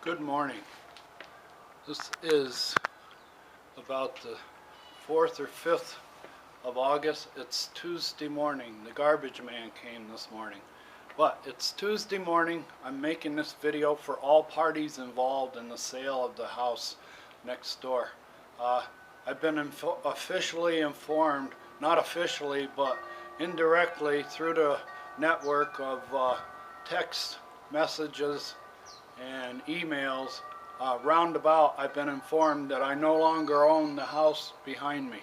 Good morning. This is about the 4th or 5th of August. It's Tuesday morning. The garbage man came this morning. But it's Tuesday morning. I'm making this video for all parties involved in the sale of the house next door. I've been officially informed, not officially, but indirectly through the network of text messages and emails, roundabout, I've been informed that I no longer own the house behind me.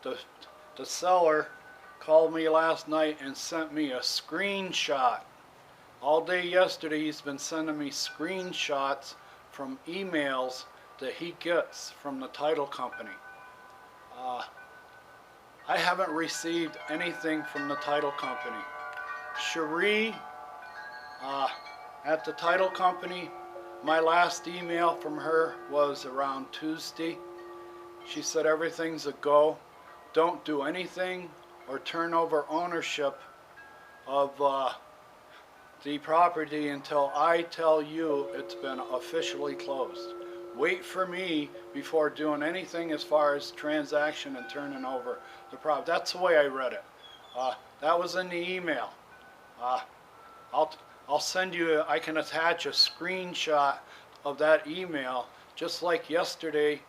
The seller called me last night and sent me a screenshot. All day yesterday he's been sending me screenshots from emails that he gets from the title company. I haven't received anything from the title company. Cherie, at the title company, my last email from her was around Tuesday. She said everything's a go. Don't do anything or turn over ownership of the property until I tell you it's been officially closed. Wait for me before doing anything as far as transaction and turning over the property. That's the way I read it. That was in the email. I'll send you, I can attach a screenshot of that email, just like yesterday.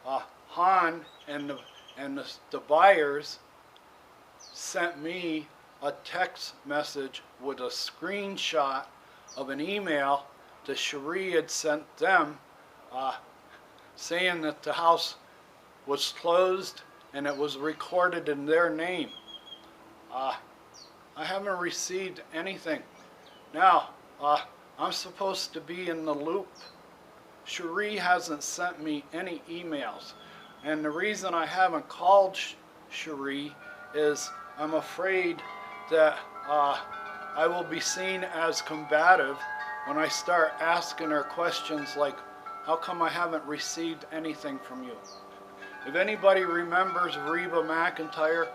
Han and the buyers sent me a text message with a screenshot of an email that Cherie had sent them, saying that the house was closed and it was recorded in their name. I haven't received anything. Now, I'm supposed to be in the loop. Cherie hasn't sent me any emails. And the reason I haven't called Cherie is I'm afraid that I will be seen as combative when I start asking her questions like, how come I haven't received anything from you? If anybody remembers Reba McEntire,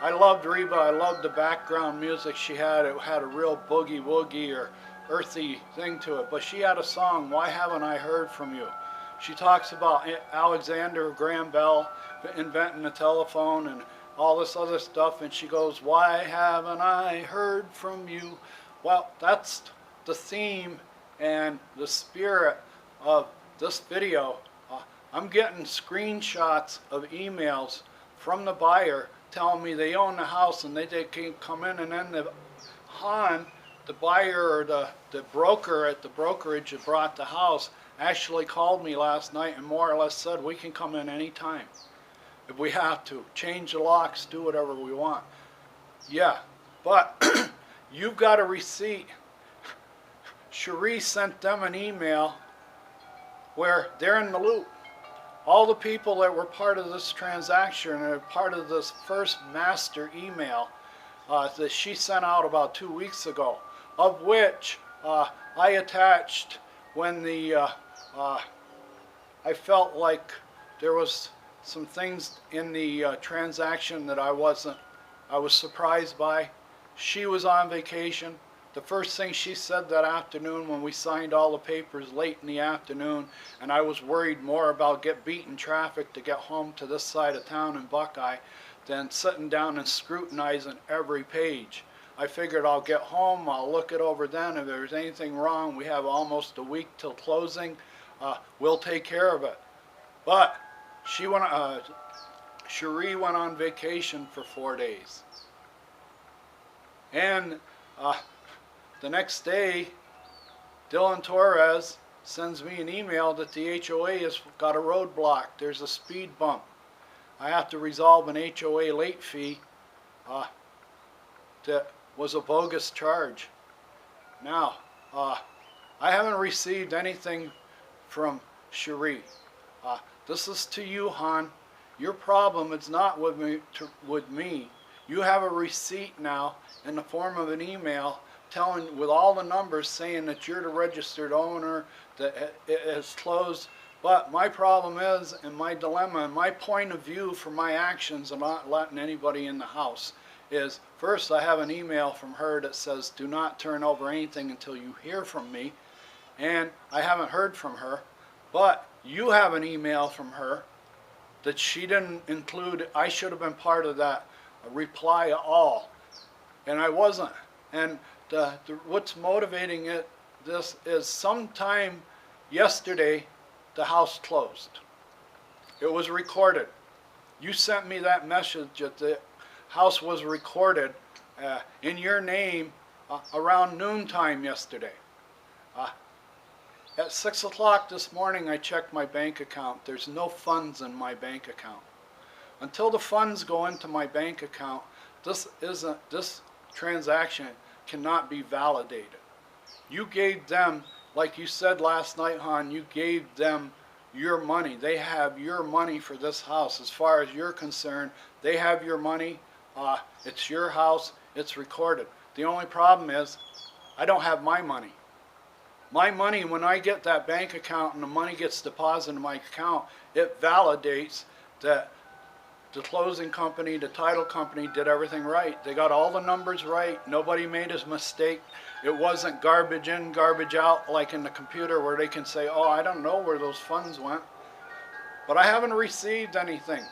I loved Reba. I loved the background music she had. It had a real boogie woogie or earthy thing to it. But she had a song, Why Haven't I Heard From You? She talks about Alexander Graham Bell inventing the telephone and all this other stuff. And she goes, why haven't I heard from you? Well, that's the theme and the spirit of this video. I'm getting screenshots of emails from the buyer telling me they own the house and they can come in, and then the buyer or the broker at the brokerage that brought the house actually called me last night and more or less said we can come in anytime if we have to, change the locks, do whatever we want. Yeah, but you've got a receipt. Cherie sent them an email where they're in the loop. All the people that were part of this transaction are part of this first master email that she sent out about 2 weeks ago, of which I attached when I felt like there was some things in the transaction that I was surprised by. She was on vacation. The first thing she said that afternoon when we signed all the papers late in the afternoon, and I was worried more about beating traffic to get home to this side of town in Buckeye than sitting down and scrutinizing every page. I figured I'll get home, I'll look it over then. If there's anything wrong, we have almost a week till closing, we'll take care of it. But Cherie went on vacation for 4 days. And the next day, Dylan Torres sends me an email that the HOA has got a roadblock. There's a speed bump. I have to resolve an HOA late fee that was a bogus charge. Now, I haven't received anything from Cherie. This is to you, Han. Your problem is not with me. You have a receipt now in the form of an email telling with all the numbers saying that you're the registered owner, that it is closed. But my problem is, and my dilemma, and my point of view for my actions of not letting anybody in the house is, first I have an email from her that says do not turn over anything until you hear from me. and I haven't heard from her. But you have an email from her that she didn't include. I should have been part of that reply all, and I wasn't. And what's motivating this is sometime yesterday the house closed. It was recorded. You sent me that message that the house was recorded in your name around noontime yesterday. At 6 o'clock this morning I checked my bank account. There's no funds in my bank account. Until the funds go into my bank account, this transaction cannot be validated. You gave them, like you said last night, hon, you gave them your money. They have your money for this house. As far as you're concerned, they have your money. It's your house. It's recorded. The only problem is I don't have my money. My money, when I get that bank account and the money gets deposited in my account, it validates that the closing company, the title company did everything right. They got all the numbers right. Nobody made a mistake. It wasn't garbage in, garbage out like in the computer where they can say, oh, I don't know where those funds went. But I haven't received anything.